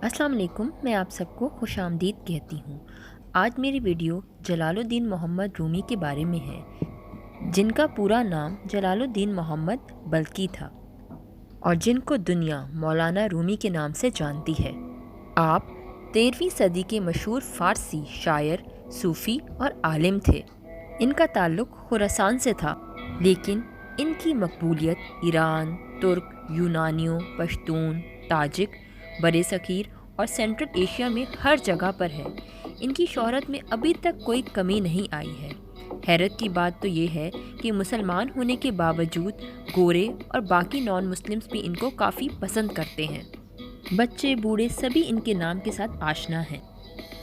अस्सलाम वालेकुम। मैं आप सबको खुश आमदीद कहती हूँ। आज मेरी वीडियो जलालुद्दीन मोहम्मद रूमी के बारे में है, जिनका पूरा नाम जलालुद्दीन मोहम्मद बल्की था और जिनको दुनिया मौलाना रूमी के नाम से जानती है। आप 13वीं सदी के मशहूर फ़ारसी शायर, सूफ़ी और आलिम थे। इनका ताल्लुक़ खुरासान से था, लेकिन इनकी मकबूलियत ईरान, तुर्क, यूनानियों, पश्तून, ताजिक, बरे सग़ीर और सेंट्रल एशिया में हर जगह पर है। इनकी शोहरत में अभी तक कोई कमी नहीं आई है। हैरत की बात तो ये है कि मुसलमान होने के बावजूद गोरे और बाकी नॉन मुस्लिम्स भी इनको काफ़ी पसंद करते हैं। बच्चे बूढ़े सभी इनके नाम के साथ आशना हैं।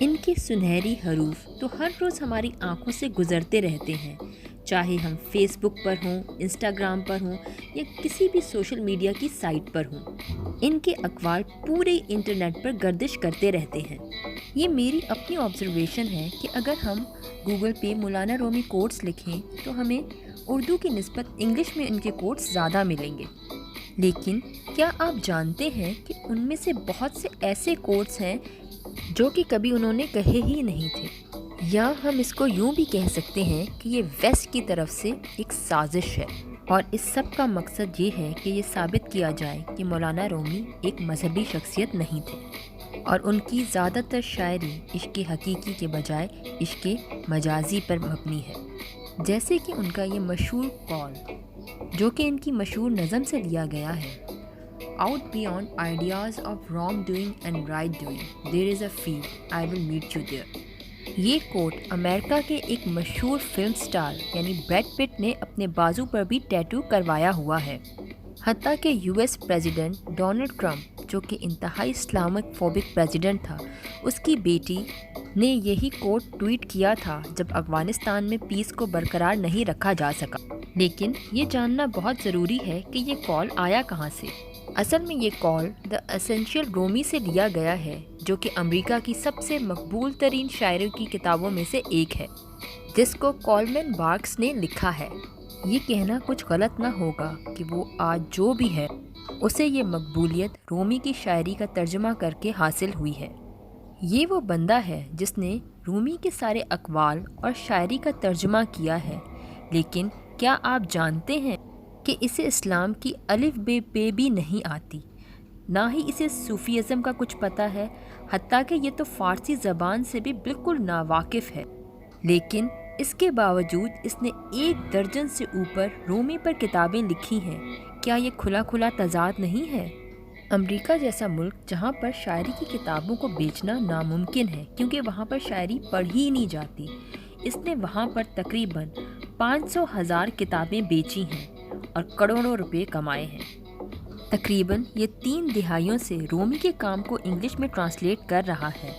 इनके सुनहरी हरूफ तो हर रोज़ हमारी आंखों से गुजरते रहते हैं, चाहे हम फेसबुक पर हों, इंस्टाग्राम पर हों या किसी भी सोशल मीडिया की साइट पर हों। इनके अखबार पूरे इंटरनेट पर गर्दिश करते रहते हैं। ये मेरी अपनी ऑब्जर्वेशन है कि अगर हम गूगल पे मौलाना रूमी कोट्स लिखें तो हमें उर्दू की निस्बत इंग्लिश में इनके कोट्स ज़्यादा मिलेंगे। लेकिन क्या आप जानते हैं कि उनमें से बहुत से ऐसे कोट्स हैं जो कि कभी उन्होंने कहे ही नहीं थे, या हम इसको यूं भी कह सकते हैं कि ये वेस्ट की तरफ से एक साजिश है। और इस सब का मकसद ये है कि ये साबित किया जाए कि मौलाना रूमी एक मजहबी शख्सियत नहीं थे और उनकी ज़्यादातर शायरी इश्क़ हकीकी के बजाय इश्क़ मजाजी पर मबनी है। जैसे कि उनका ये मशहूर कॉल, जो कि इनकी मशहूर नज़म से लिया गया है, Out beyond ideas of wrongdoing and right doing, there is a field, I will meet you there. ये कोट अमेरिका के एक मशहूर फिल्म स्टार यानी ब्रैड पिट ने अपने बाजू पर भी टैटू करवाया हुआ है। हत्ता कि यूएस प्रेसिडेंट डोनाल्ड ट्रंप, जो कि इंतहाई इस्लामिक फोबिक प्रेसिडेंट था, उसकी बेटी ने यही कोट ट्वीट किया था जब अफगानिस्तान में पीस को बरकरार नहीं रखा जा सका। लेकिन ये जानना बहुत ज़रूरी है कि ये कॉल आया कहाँ से। असल में ये कॉल द एसेंशियल रूमी से लिया गया है, जो कि अमेरिका की सबसे मकबूल तरीन शायरों की किताबों में से एक है, जिसको कोलमैन बार्क्स ने लिखा है। ये कहना कुछ गलत ना होगा कि वो आज जो भी है उसे ये मकबूलियत रूमी की शायरी का तर्जुमा करके हासिल हुई है। ये वो बंदा है जिसने रूमी के सारे अक़वाल और शायरी का तर्जुमा किया है। लेकिन क्या आप जानते हैं कि इसे इस्लाम की अलिफ बे पे भी नहीं आती, ना ही इसे सूफ़ीज़म का कुछ पता है, हत्ता कि ये तो फ़ारसी ज़बान से भी बिल्कुल नावाकिफ़ है। लेकिन इसके बावजूद इसने 1 दर्जन से ऊपर रूमी पर किताबें लिखी हैं। क्या ये खुला खुला तज़ाद नहीं है? अमेरिका जैसा मुल्क जहाँ पर शायरी की किताबों को बेचना नामुमकिन है, क्योंकि वहाँ पर शायरी पढ़ी ही नहीं जाती, इसने वहाँ पर तकरीबन 500,000 किताबें बेची हैं और करोड़ों रुपए कमाए हैं। तकरीबन ये 3 दिहाइयों से रूमी के काम को इंग्लिश में ट्रांसलेट कर रहा है।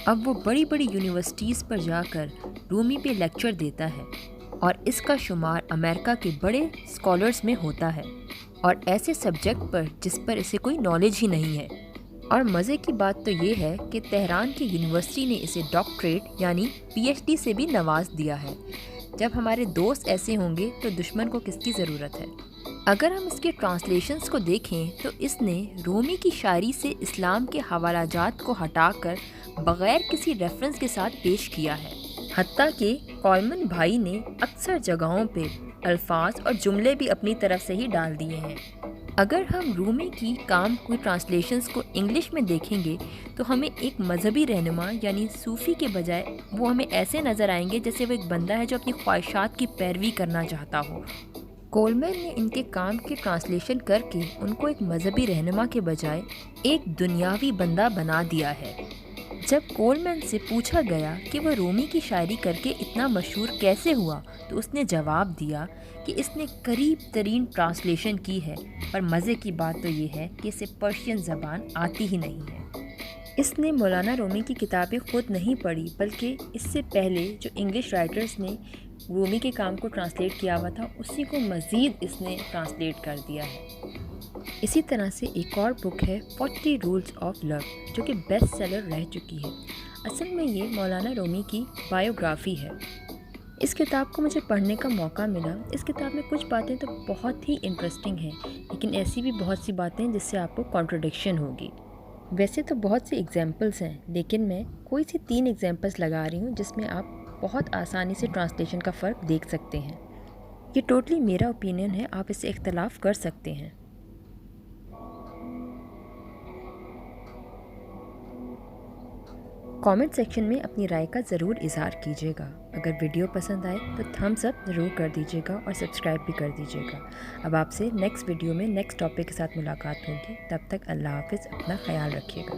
अब वो बड़ी बड़ी यूनिवर्सिटीज़ पर जाकर रूमी पे लेक्चर देता है और इसका शुमार अमेरिका के बड़े स्कॉलर्स में होता है, और ऐसे सब्जेक्ट पर जिस पर इसे कोई नॉलेज ही नहीं है। और मज़े की बात तो ये है कि तेहरान की यूनिवर्सिटी ने इसे डॉक्टरेट यानी पीएचडी से भी नवाज दिया है। जब हमारे दोस्त ऐसे होंगे तो दुश्मन को किसकी ज़रूरत है। अगर हम इसके ट्रांसलेशंस को देखें तो इसने रूमी की शायरी से इस्लाम के हवालाजात को हटाकर बग़ैर किसी रेफरेंस के साथ पेश किया है। हत्ता कि कोलमैन भाई ने अक्सर जगहों पे अल्फाज और जुमले भी अपनी तरफ से ही डाल दिए हैं। अगर हम रूमी की काम की ट्रांसलेशंस को इंग्लिश में देखेंगे तो हमें एक मजहबी रहनुमा यानी सूफ़ी के बजाय वो हमें ऐसे नज़र आएंगे जैसे वो एक बंदा है जो अपनी ख्वाहिशात की पैरवी करना चाहता हो। कोलमैन ने इनके काम की ट्रांसलेशन करके उनको एक मजहबी रहनुमा के बजाय एक दुनियावी बंदा बना दिया है। जब कोलमैन से पूछा गया कि वह रूमी की शायरी करके इतना मशहूर कैसे हुआ, तो उसने जवाब दिया कि इसने करीब तरीन ट्रांसलेशन की है, पर मज़े की बात तो ये है कि इसे पर्शियन ज़बान आती ही नहीं है। इसने मौलाना रूमी की किताबें ख़ुद नहीं पढ़ी, बल्कि इससे पहले जो इंग्लिश राइटर्स ने रूमी के काम को ट्रांसलेट किया हुआ था उसी को मज़ीद इसने ट्रांसलेट कर दिया है। इसी तरह से एक और बुक है 40 रूल्स ऑफ लव, जो कि बेस्ट सेलर रह चुकी है। असल में ये मौलाना रूमी की बायोग्राफ़ी है। इस किताब को मुझे पढ़ने का मौका मिला। इस किताब में कुछ बातें तो बहुत ही इंटरेस्टिंग हैं, लेकिन ऐसी भी बहुत सी बातें हैं जिससे आपको कॉन्ट्रडिक्शन होगी। ویسے تو بہت سی ایگزامپلس ہیں، لیکن میں کوئی سی 3 ایگزامپلس لگا رہی ہوں جس میں آپ بہت آسانی سے ٹرانسلیشن کا فرق دیکھ سکتے ہیں۔ یہ ٹوٹلی میرا اوپینین ہے، آپ اس سے اختلاف کر سکتے ہیں۔ کامنٹ سیکشن میں اپنی رائے کا ضرور اظہار کیجیے گا۔ اگر ویڈیو پسند آئے تو تھمس اپ ضرور کر دیجیے گا اور سبسکرائب بھی کر دیجیے گا۔ اب آپ سے نیکسٹ ویڈیو میں نیکسٹ ٹاپک کے ساتھ ملاقات ہوگی۔ تب تک اللہ حافظ، اپنا خیال رکھیے گا۔